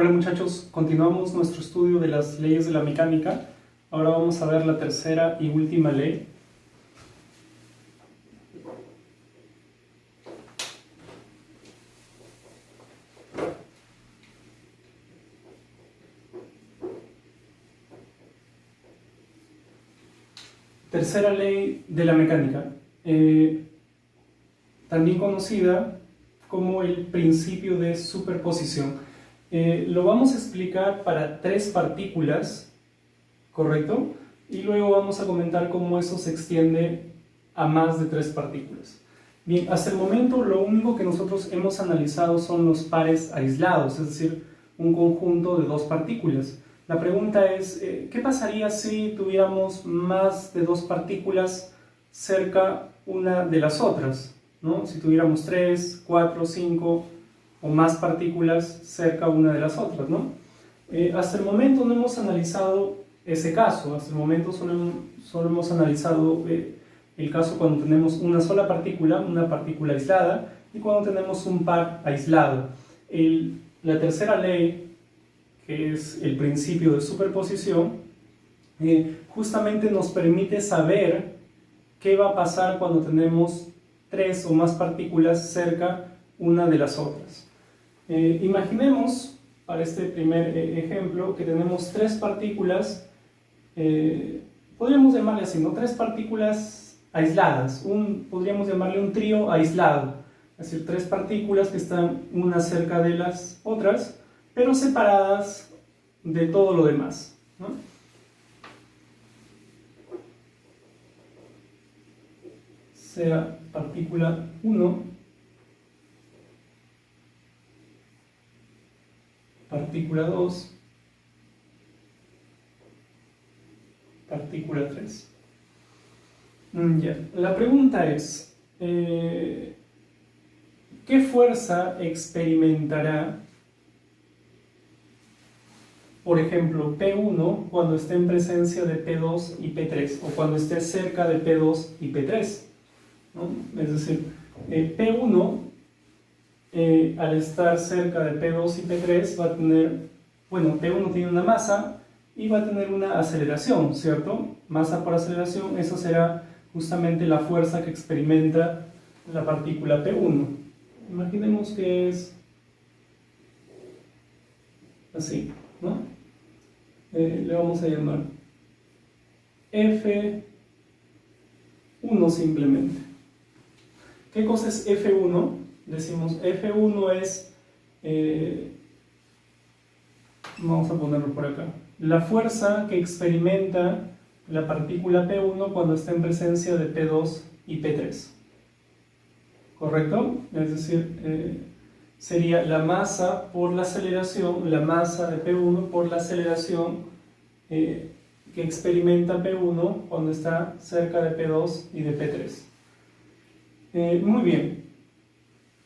Hola muchachos, continuamos nuestro estudio de las leyes de la mecánica. Ahora vamos a ver la tercera y última ley. Tercera ley de la mecánica, también conocida como el principio de superposición. Lo vamos a explicar para tres partículas, ¿correcto? Y luego vamos a comentar cómo eso se extiende a más de tres partículas. Bien, hasta el momento lo único que nosotros hemos analizado son los pares aislados, es decir, un conjunto de dos partículas. La pregunta es, ¿qué pasaría si tuviéramos más de dos partículas cerca una de las otras, ¿no? Si tuviéramos 3, 4, 5 o más partículas cerca una de las otras, ¿no? Hasta el momento no hemos analizado ese caso, hasta el momento solo hemos analizado el caso cuando tenemos una sola partícula, una partícula aislada, y cuando tenemos un par aislado. La tercera ley, que es el principio de superposición, justamente nos permite saber qué va a pasar cuando tenemos tres o más partículas cerca una de las otras. Imaginemos, para este primer ejemplo, que tenemos tres partículas, podríamos llamarle así, ¿no? Tres partículas aisladas, podríamos llamarle un trío aislado, es decir, tres partículas que están unas cerca de las otras, pero separadas de todo lo demás, ¿no? Sea partícula 1, partícula 2, partícula 3. Ya. La pregunta es, ¿qué fuerza experimentará, por ejemplo, P1 cuando esté en presencia de P2 y P3, o cuando esté cerca de P2 y P3, ¿no? Es decir, P1 al estar cerca de P2 y P3 va a tener, bueno, P1 tiene una masa y va a tener una aceleración, ¿cierto? Masa por aceleración, eso será justamente la fuerza que experimenta la partícula P1. Imaginemos que es así, ¿no? Le vamos a llamar F1 simplemente. ¿Qué cosa es F1? Decimos F1 es, vamos a ponerlo por acá, la fuerza que experimenta la partícula P1 cuando está en presencia de P2 y P3. ¿Correcto? Es decir, sería la masa por la aceleración, la masa de P1 por la aceleración que experimenta P1 cuando está cerca de P2 y de P3. Muy bien.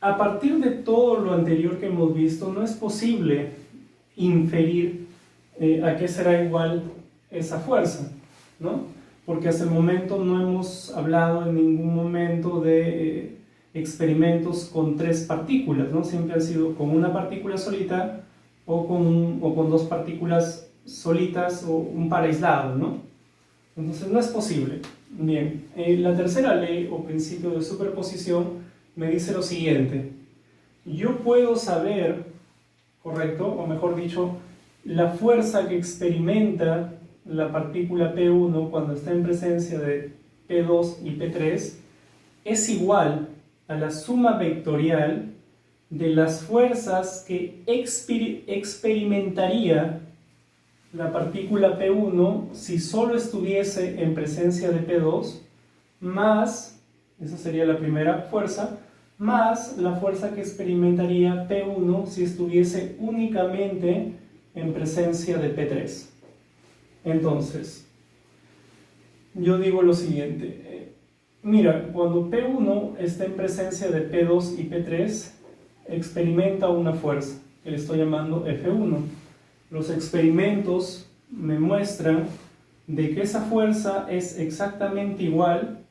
A partir de todo lo anterior que hemos visto, no es posible inferir a qué será igual esa fuerza, ¿no? Porque hasta el momento no hemos hablado en ningún momento de experimentos con tres partículas, ¿no? Siempre han sido con una partícula solita o con dos partículas solitas o un par aislado, ¿no? Entonces no es posible. Bien, la tercera ley o principio de superposición me dice lo siguiente: yo puedo saber, correcto, o mejor dicho, la fuerza que experimenta la partícula P1 cuando está en presencia de P2 y P3 es igual a la suma vectorial de las fuerzas que experimentaría la partícula P1 si solo estuviese en presencia de P2, más, esa sería la primera fuerza, más la fuerza que experimentaría P1 si estuviese únicamente en presencia de P3. Entonces, yo digo lo siguiente, mira, cuando P1 está en presencia de P2 y P3, experimenta una fuerza, que le estoy llamando F1. Los experimentos me muestran de que esa fuerza es exactamente igual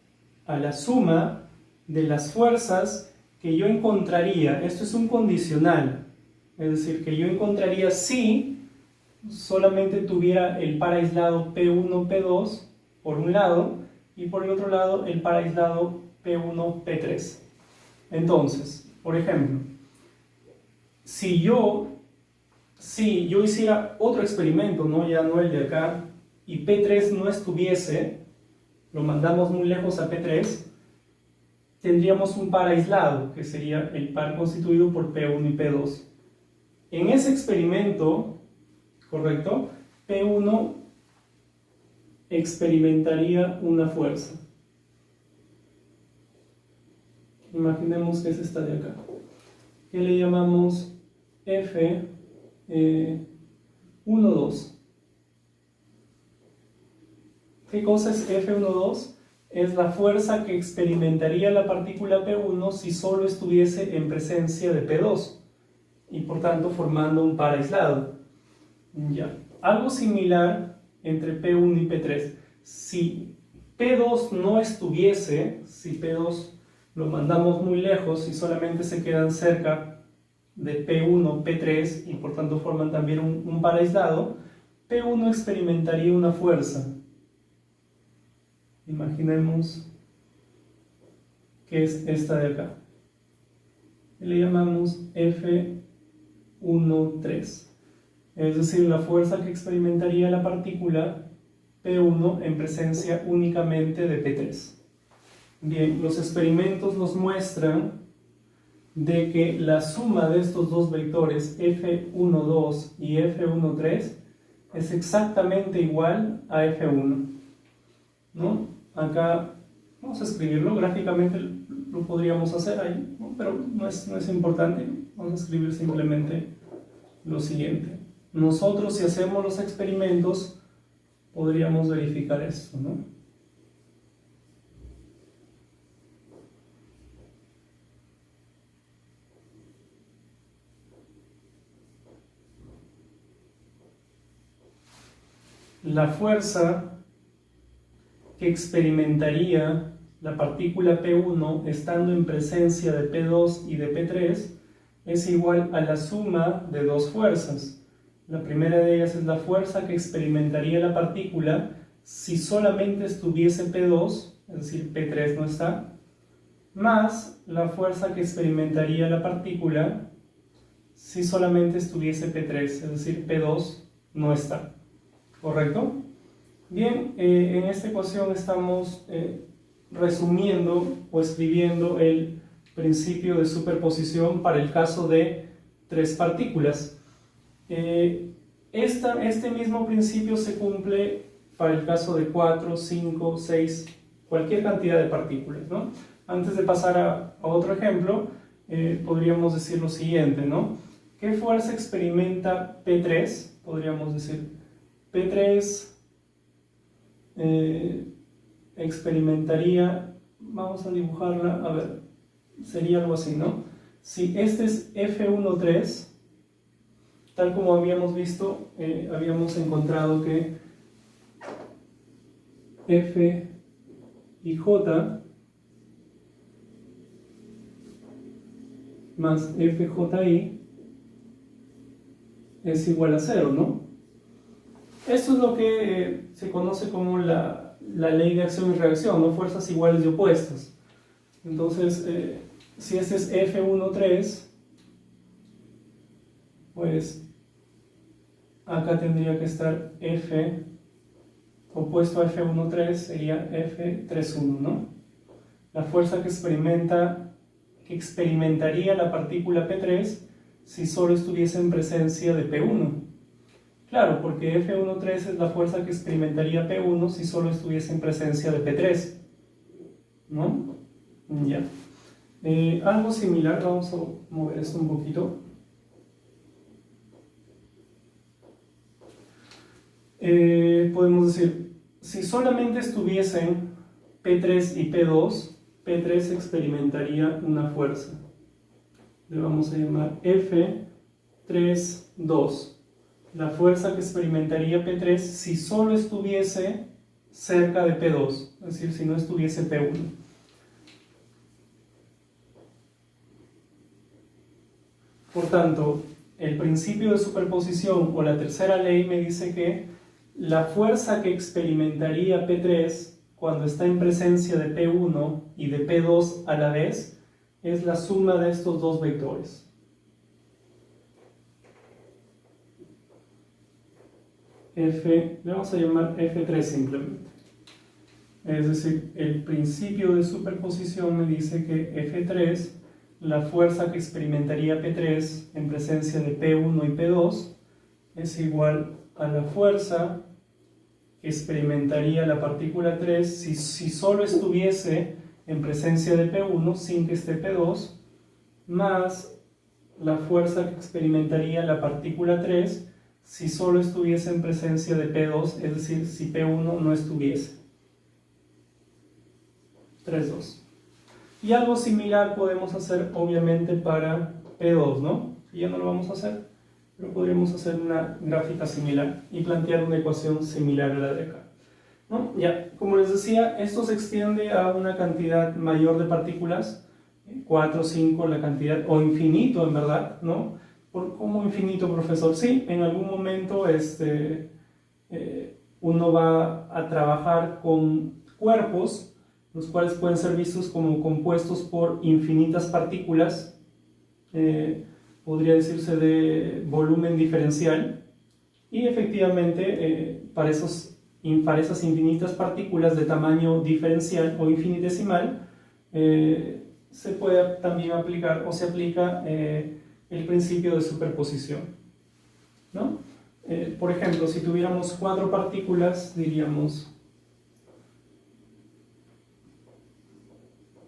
a la suma de las fuerzas que yo encontraría, esto es un condicional, Es decir, que yo encontraría si solamente tuviera el par aislado P1, P2 por un lado y por el otro lado el par aislado P1, P3. Entonces, por ejemplo, si yo hiciera otro experimento, ¿no? Ya no el de acá, y P3 no estuviese, lo mandamos muy lejos a P3, tendríamos un par aislado, que sería el par constituido por P1 y P2. En ese experimento, ¿correcto? P1 experimentaría una fuerza. Imaginemos que es esta de acá, que le llamamos F12. ¿Qué cosa es F12? Es la fuerza que experimentaría la partícula P1 si solo estuviese en presencia de P2 y por tanto formando un par aislado. Ya. Algo similar entre P1 y P3. Si P2 no estuviese, si P2 lo mandamos muy lejos y solamente se quedan cerca de P1, P3 y por tanto forman también un par aislado, P1 experimentaría una fuerza. Imaginemos que es esta de acá. Le llamamos F13. Es decir, la fuerza que experimentaría la partícula P1 en presencia únicamente de P3. Bien, los experimentos nos muestran de que la suma de estos dos vectores F12 y F13 es exactamente igual a F1, ¿no? Acá vamos a escribirlo, gráficamente lo podríamos hacer ahí, ¿no? Pero no es importante, vamos a escribir simplemente lo siguiente. Nosotros, si hacemos los experimentos, podríamos verificar esto, ¿no? La fuerza que experimentaría la partícula P1 estando en presencia de P2 y de P3 es igual a la suma de dos fuerzas. La primera de ellas es la fuerza que experimentaría la partícula si solamente estuviese P2, es decir, P3 no está, más la fuerza que experimentaría la partícula si solamente estuviese P3, es decir, P2 no está. ¿Correcto? Bien, en esta ecuación estamos resumiendo o escribiendo el principio de superposición para el caso de tres partículas. Este mismo principio se cumple para el caso de 4, 5, 6, cualquier cantidad de partículas, ¿no? Antes de pasar a otro ejemplo, podríamos decir lo siguiente, ¿no? ¿Qué fuerza experimenta P3? Podríamos decir P3 experimentaría, vamos a dibujarla, a ver, sería algo así, ¿no? Si este es F13, tal como habíamos visto, habíamos encontrado que F y J más FJI es igual a 0, ¿no? Esto es lo que se conoce como la ley de acción y reacción, ¿no? Fuerzas iguales y opuestas. Entonces, si este es F13, pues acá tendría que estar F opuesto a F13 sería F31, ¿no? La fuerza que experimentaría la partícula P3 si solo estuviese en presencia de P1. Claro, porque F13 es la fuerza que experimentaría P1 si solo estuviese en presencia de P3, ¿no? Ya. Algo similar, vamos a mover esto un poquito. Podemos decir, si solamente estuviesen P3 y P2, P3 experimentaría una fuerza. Le vamos a llamar F32. La fuerza que experimentaría P3 si solo estuviese cerca de P2, es decir, si no estuviese P1. Por tanto, el principio de superposición o la tercera ley me dice que la fuerza que experimentaría P3 cuando está en presencia de P1 y de P2 a la vez es la suma de estos dos vectores. Le vamos a llamar F3 simplemente. Es decir, el principio de superposición me dice que F3, la fuerza que experimentaría P3 en presencia de P1 y P2, es igual a la fuerza que experimentaría la partícula 3 si solo estuviese en presencia de P1 sin que esté P2, más la fuerza que experimentaría la partícula 3 si solo estuviese en presencia de P2, es decir, si P1 no estuviese. 3,2. Y algo similar podemos hacer obviamente para P2, ¿no? Ya no lo vamos a hacer, pero podríamos hacer una gráfica similar y plantear una ecuación similar a la de acá, ¿no? Ya, como les decía, esto se extiende a una cantidad mayor de partículas, 4, 5, la cantidad, o infinito en verdad, ¿no? ¿Cómo infinito, profesor? Sí, en algún momento uno va a trabajar con cuerpos, los cuales pueden ser vistos como compuestos por infinitas partículas, podría decirse de volumen diferencial, y efectivamente para esas infinitas partículas de tamaño diferencial o infinitesimal se puede también aplicar o se aplica el principio de superposición, ¿no? Por ejemplo, si tuviéramos 4 partículas, diríamos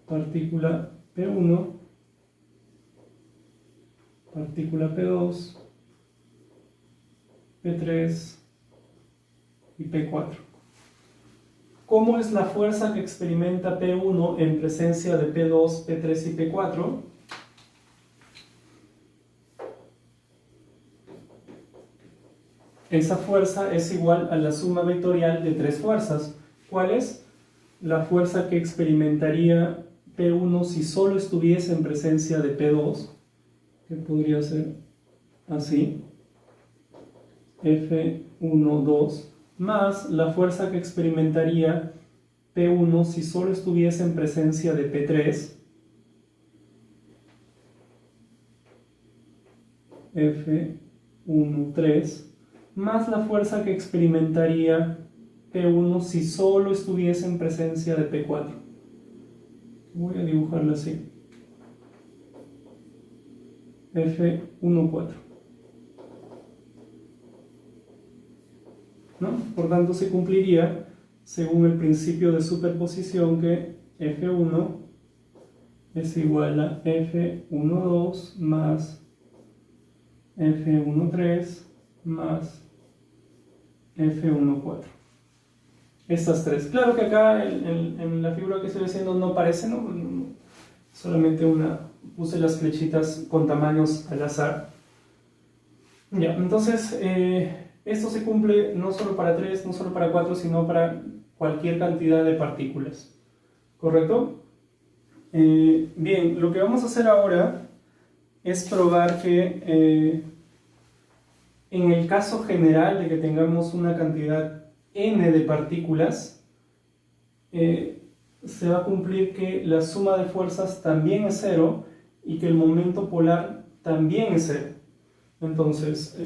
partícula P1, partícula P2, P3 y P4. ¿Cómo es la fuerza que experimenta P1 en presencia de P2, P3 y P4? Esa fuerza es igual a la suma vectorial de 3 fuerzas. ¿Cuál es? La fuerza que experimentaría P1 si solo estuviese en presencia de P2, que podría ser así, F1, 2, más la fuerza que experimentaría P1 si solo estuviese en presencia de P3, F1, 3, más la fuerza que experimentaría P1 si solo estuviese en presencia de P4. Voy a dibujarlo así. F1, 4. ¿No? Por tanto, se cumpliría, según el principio de superposición, que F1 es igual a F1, 2 más F1, 3 más F1, 4. Estas tres. Claro que acá en la figura que estoy haciendo no aparece, ¿no? Solamente puse las flechitas con tamaños al azar. Ya, entonces esto se cumple no solo para 3, no solo para 4, sino para cualquier cantidad de partículas. ¿Correcto? Bien, lo que vamos a hacer ahora es probar que en el caso general de que tengamos una cantidad n de partículas, se va a cumplir que la suma de fuerzas también es 0 y que el momento polar también es 0. Entonces,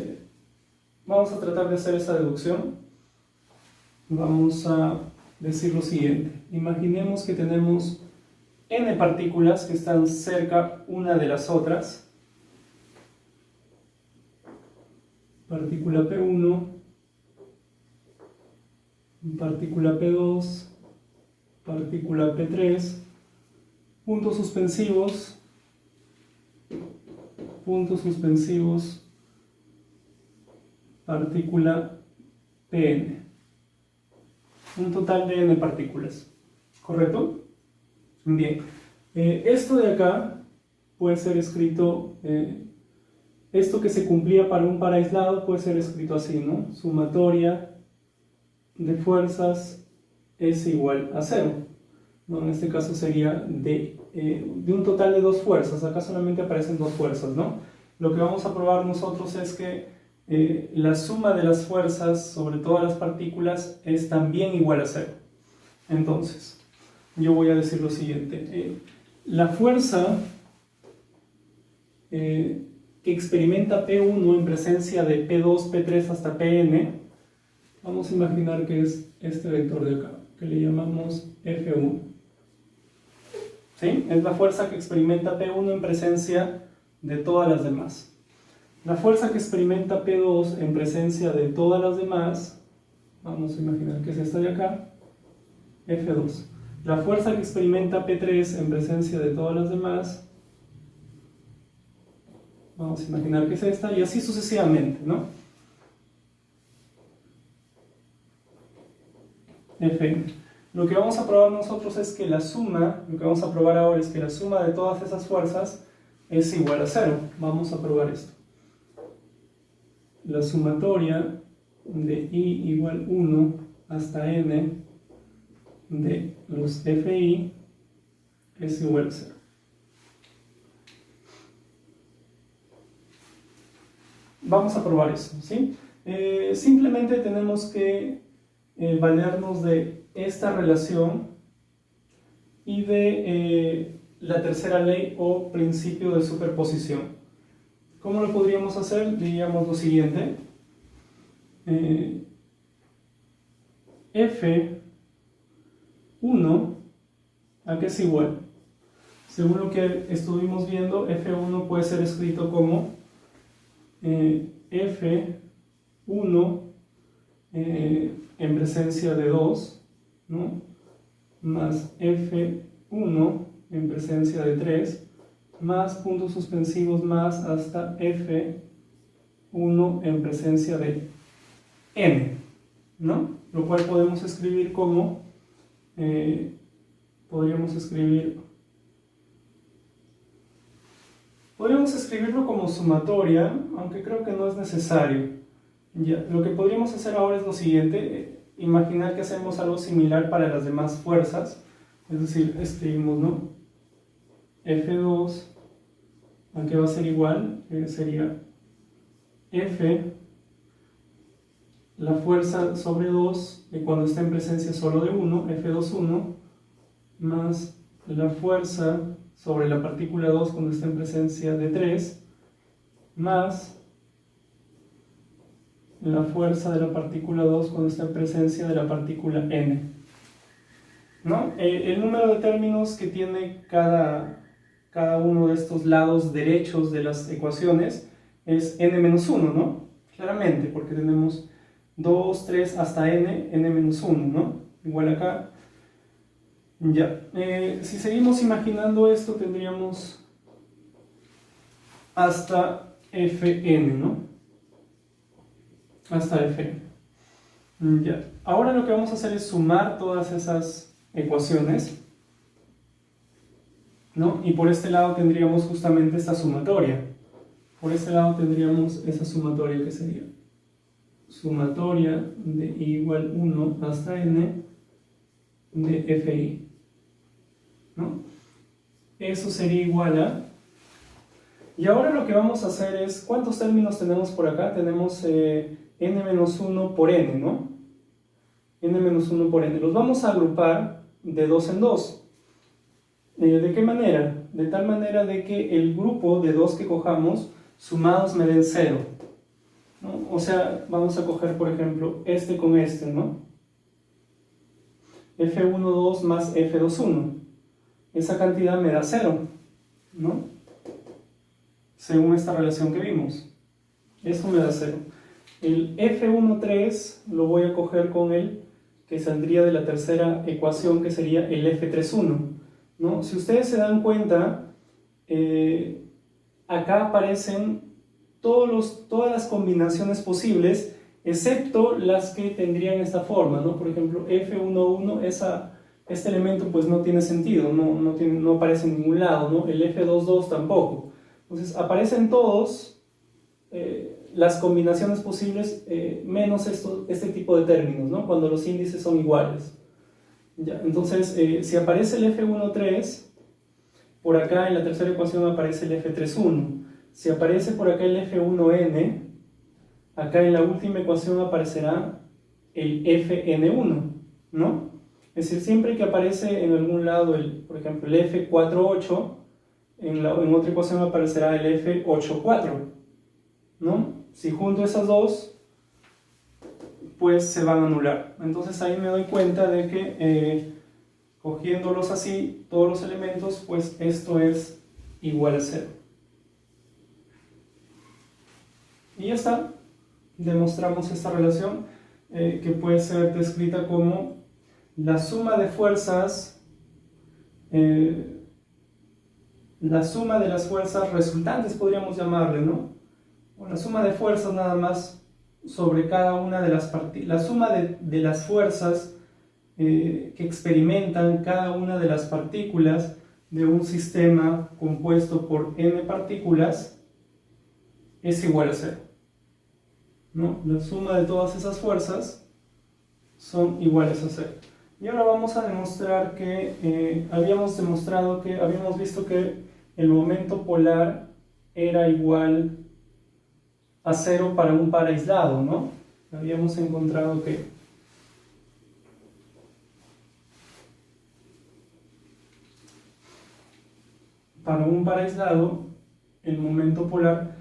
vamos a tratar de hacer esa deducción. Vamos a decir lo siguiente. Imaginemos que tenemos n partículas que están cerca una de las otras. Partícula P1, partícula P2, partícula P3, puntos suspensivos, partícula Pn. Un total de n partículas. ¿Correcto? Bien. Esto de acá puede ser escrito, esto que se cumplía para un par aislado puede ser escrito así, ¿no? Sumatoria de fuerzas es igual a 0, ¿no? En este caso sería de un total de 2 fuerzas. Acá solamente aparecen 2 fuerzas, ¿no? lo que vamos a probar nosotros es que la suma de las fuerzas sobre todas las partículas es también igual a cero. Entonces, yo voy a decir lo siguiente. La fuerza que experimenta P1 en presencia de P2, P3 hasta Pn, vamos a imaginar que es este vector de acá, que le llamamos F1. ¿Sí? Es la fuerza que experimenta P1 en presencia de todas las demás. La fuerza que experimenta P2 en presencia de todas las demás, vamos a imaginar que es esta de acá, F2. La fuerza que experimenta P3 en presencia de todas las demás, vamos a imaginar que es esta, y así sucesivamente, ¿no? F. Lo que vamos a probar nosotros es que la suma, lo que vamos a probar ahora es que la suma de todas esas fuerzas es igual a cero. Vamos a probar esto. La sumatoria de I igual 1 hasta n de los Fi es igual a 0. Vamos a probar eso, ¿sí? Simplemente tenemos que valernos de esta relación y de la tercera ley o principio de superposición. ¿Cómo lo podríamos hacer? Diríamos lo siguiente. F1, ¿a qué es igual? Según lo que estuvimos viendo, F1 puede ser escrito como F1 en presencia de 2, ¿no? Más F1 en presencia de 3, más puntos suspensivos más hasta F1 en presencia de n, ¿no? Lo cual podemos escribir como, podríamos escribirlo como sumatoria, aunque creo que no es necesario. Ya, lo que podríamos hacer ahora es lo siguiente, imaginar que hacemos algo similar para las demás fuerzas, es decir, escribimos, ¿no? F2, ¿a qué va a ser igual? Sería F, la fuerza sobre 2, cuando está en presencia solo de 1, F2,1, más la fuerza sobre la partícula 2 cuando está en presencia de 3, más la fuerza de la partícula 2 cuando está en presencia de la partícula n, ¿no? El número de términos que tiene cada uno de estos lados derechos de las ecuaciones es n-1, ¿no? Claramente, porque tenemos 2, 3 hasta n-1, ¿no? Igual acá. Ya. Si seguimos imaginando esto, tendríamos hasta fn, ¿no? Hasta fn. Ya. Ahora lo que vamos a hacer es sumar todas esas ecuaciones, ¿no? Y por este lado tendríamos justamente esta sumatoria. Por este lado tendríamos esa sumatoria que sería sumatoria de I igual 1 hasta n de Fi, ¿no? Eso sería igual a... Y ahora lo que vamos a hacer es... ¿Cuántos términos tenemos por acá? Tenemos n-1 por n, ¿no? n-1 por n. Los vamos a agrupar de 2 en 2. ¿De qué manera? De tal manera de que el grupo de 2 que cojamos sumados me den 0, ¿no? O sea, vamos a coger por ejemplo este con este, ¿no? F12 más F21. Esa cantidad me da 0, ¿no? Según esta relación que vimos. Eso me da 0. El F13 lo voy a coger con el que saldría de la tercera ecuación, que sería el F31, ¿no? Si ustedes se dan cuenta, acá aparecen todas las combinaciones posibles, excepto las que tendrían esta forma, ¿no? Por ejemplo, F11, este elemento pues no tiene sentido, no aparece en ningún lado, ¿no? El F22 tampoco. Entonces aparecen todos las combinaciones posibles, menos este tipo de términos, ¿no? Cuando los índices son iguales. Ya, entonces, si aparece el F13, por acá en la tercera ecuación aparece el F31. si aparece por acá el F1n, acá en la última ecuación aparecerá el Fn1, ¿no? Es decir, siempre que aparece en algún lado, por ejemplo, el F48, en otra ecuación aparecerá el F84, ¿no? Si junto esas dos, pues se van a anular. Entonces ahí me doy cuenta de que cogiéndolos así, todos los elementos, pues esto es igual a 0. Y ya está, demostramos esta relación que puede ser descrita como la suma de fuerzas, la suma de las fuerzas resultantes, podríamos llamarle, ¿no? O la suma de fuerzas nada más sobre cada una de las partículas, la suma de las fuerzas que experimentan cada una de las partículas de un sistema compuesto por n partículas es igual a 0, ¿no? La suma de todas esas fuerzas son iguales a 0. Y ahora vamos a demostrar que habíamos visto que el momento polar era igual a 0 para un par aislado, ¿no? Habíamos encontrado que para un par aislado, el momento polar,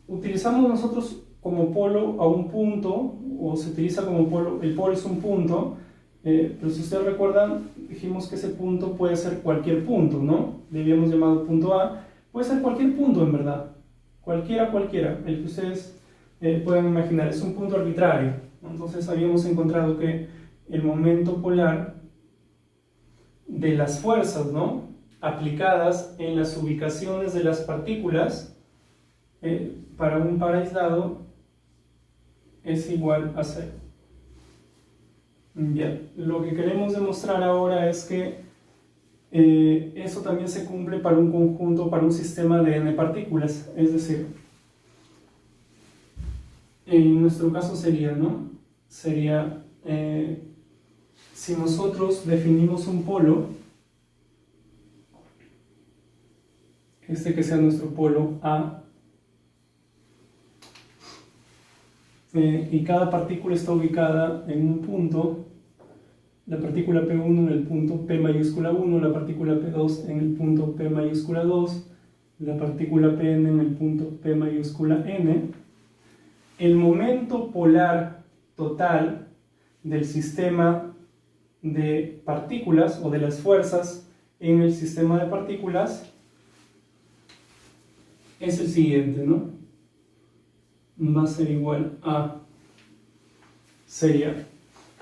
utilizamos nosotros como polo a un punto, o se utiliza como polo, el polo es un punto, pero si ustedes recuerdan, dijimos que ese punto puede ser cualquier punto, ¿no? Le habíamos llamado punto A, puede ser cualquier punto en verdad, cualquiera, el que ustedes puedan imaginar, es un punto arbitrario. Entonces habíamos encontrado que el momento polar de las fuerzas, ¿no?, aplicadas en las ubicaciones de las partículas para un par aislado es igual a 0. Bien, lo que queremos demostrar ahora es que eso también se cumple para un conjunto, para un sistema de n partículas, es decir, en nuestro caso sería, ¿no? Sería, si nosotros definimos un polo, este que sea nuestro polo A, y cada partícula está ubicada en un punto, la partícula P1 en el punto P mayúscula 1, la partícula P2 en el punto P mayúscula 2, la partícula Pn en el punto P mayúscula n, el momento polar total del sistema de partículas o de las fuerzas en el sistema de partículas es el siguiente, ¿no? Va a ser igual a, sería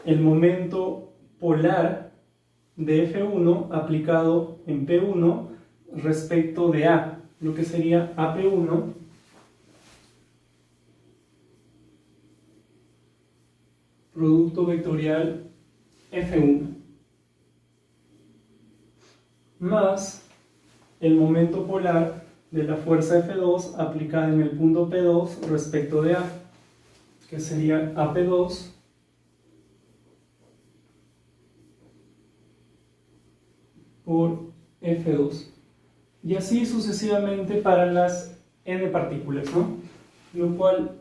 el momento polar de F1 aplicado en P1 respecto de A, lo que sería AP1 producto vectorial F1 más el momento polar de la fuerza F2 aplicada en el punto P2 respecto de A, que sería AP2 por F2. Y así sucesivamente para las n partículas, ¿no? Lo cual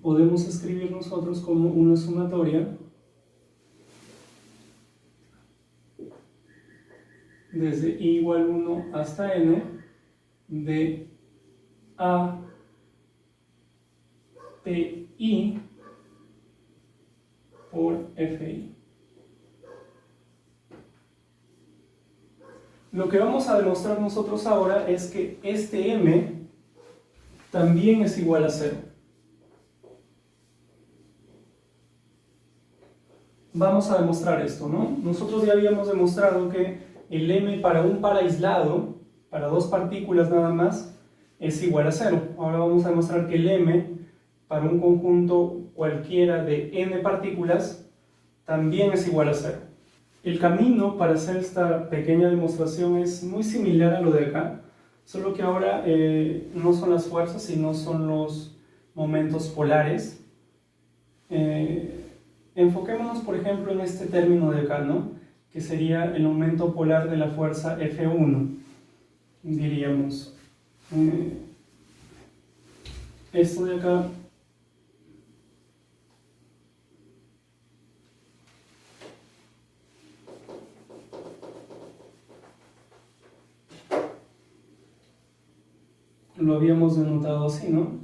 podemos escribir nosotros como una sumatoria desde i igual 1 hasta n de A PI por FI. Lo que vamos a demostrar nosotros ahora es que este M también es igual a 0. Vamos a demostrar esto, ¿no? Nosotros ya habíamos demostrado que el M para un par aislado, para dos partículas nada más, es igual a 0. Ahora vamos a demostrar que el M para un conjunto cualquiera de n partículas también es igual a 0. El camino para hacer esta pequeña demostración es muy similar a lo de acá, solo que ahora no son las fuerzas, sino son los momentos polares. Enfoquémonos, por ejemplo, en este término de acá, ¿no?, que sería el momento polar de la fuerza F1. Diríamos Esto de acá lo habíamos denotado así, ¿no?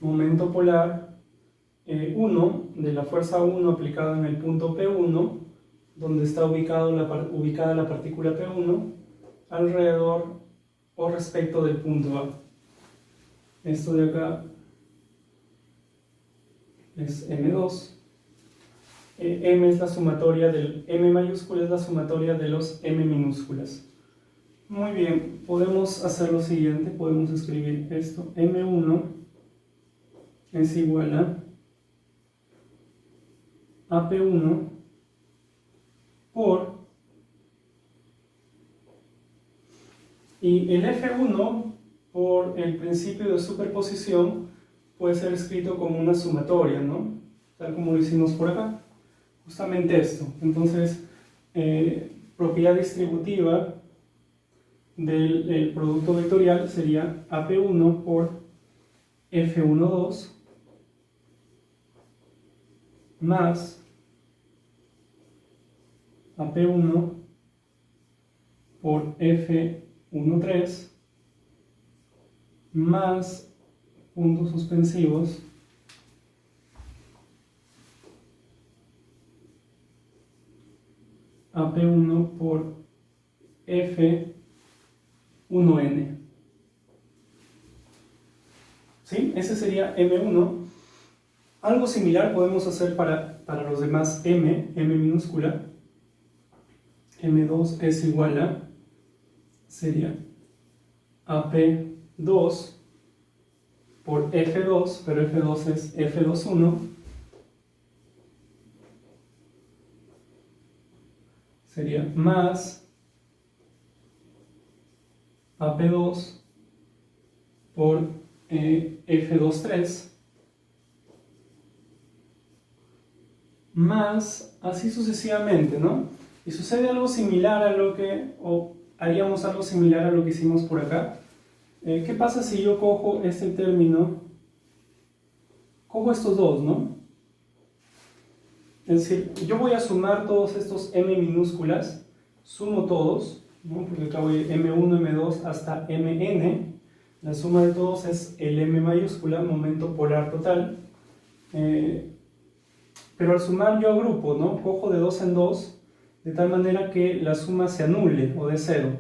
Momento polar 1 de la fuerza 1 aplicada en el punto P1, donde está ubicada la partícula P1, alrededor o respecto del punto A. Esto de acá es M2. M es la sumatoria del M mayúscula, es la sumatoria de los M minúsculas. Muy bien, podemos hacer lo siguiente, podemos escribir esto. M1 es igual a AP1 por, y el F1 por el principio de superposición puede ser escrito como una sumatoria, ¿no? Tal como lo hicimos por acá, justamente esto. Entonces, propiedad distributiva del producto vectorial sería AP1 por F12 más AP1 por F13 más puntos suspensivos AP1 por F1N. ¿Sí? Ese sería M1. Algo similar podemos hacer para los demás M minúscula. M2 es igual a, sería AP2 por F2, pero F2 es F21, sería más AP2 por F23, más así sucesivamente, ¿no? Y sucede algo similar a lo que, o haríamos algo similar a lo que hicimos por acá. ¿Qué pasa si yo cojo este término, cojo estos dos, ¿no? Es decir, yo voy a sumar todos estos M minúsculas, sumo todos, ¿no? Porque acá voy M1, M2 hasta Mn, la suma de todos es el M mayúscula, momento polar total, pero al sumar yo agrupo, ¿no? Cojo de 2 en 2, de tal manera que la suma se anule o de 0,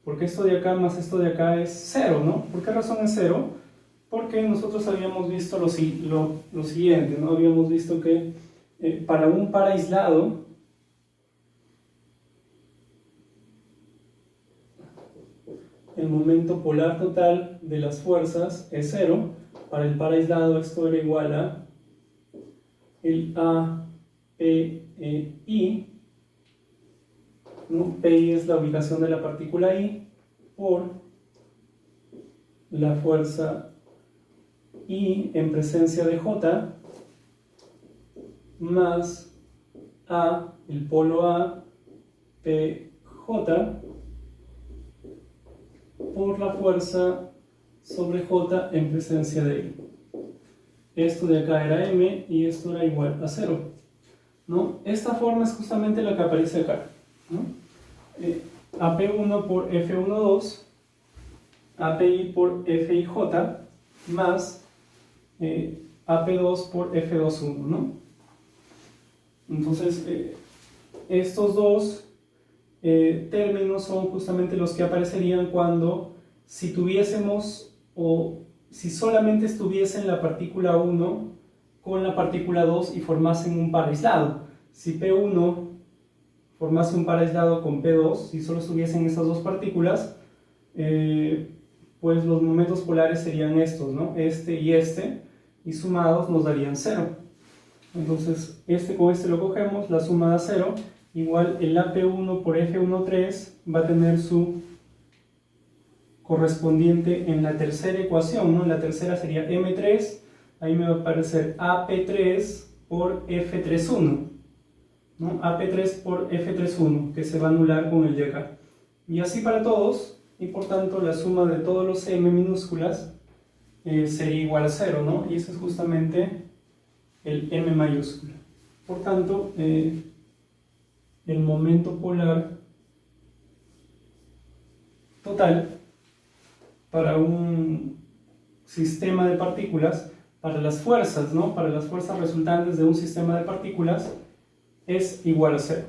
porque esto de acá más esto de acá es 0, ¿no? ¿Por qué razón es 0? Porque nosotros habíamos visto lo siguiente, ¿no? Habíamos visto que para un par aislado, el momento polar total de las fuerzas es 0. Para el par aislado esto era igual a el API, ¿no? PI es la ubicación de la partícula I por la fuerza I en presencia de J más A, el polo A, PJ por la fuerza sobre J en presencia de I. Esto de acá era M y esto era igual a 0, ¿no? Esta forma es justamente la que aparece acá, ¿no? AP1 por F12, API por FIJ más AP2 por F21, ¿no? Entonces, estos dos términos son justamente los que aparecerían cuando, si tuviésemos, o si solamente estuviesen la partícula 1 con la partícula 2 y formasen un par aislado. Si P1 formase un par aislado con P2, si solo estuviesen esas dos partículas, pues los momentos polares serían estos, ¿no? Este, y sumados nos darían 0. Entonces, este con este lo cogemos, la suma da 0, igual el AP1 por F13 va a tener su correspondiente en la tercera ecuación, ¿no? En la tercera sería M3, ahí me va a aparecer AP3 por F31, ¿no? AP3 por F31, que se va a anular con el de acá. Y así para todos, y por tanto la suma de todos los m minúsculas sería igual a 0, ¿no? Y ese es justamente el m mayúscula. Por tanto, el momento polar total para un sistema de partículas, para las fuerzas, ¿no? Para las fuerzas resultantes de un sistema de partículas, es igual a 0.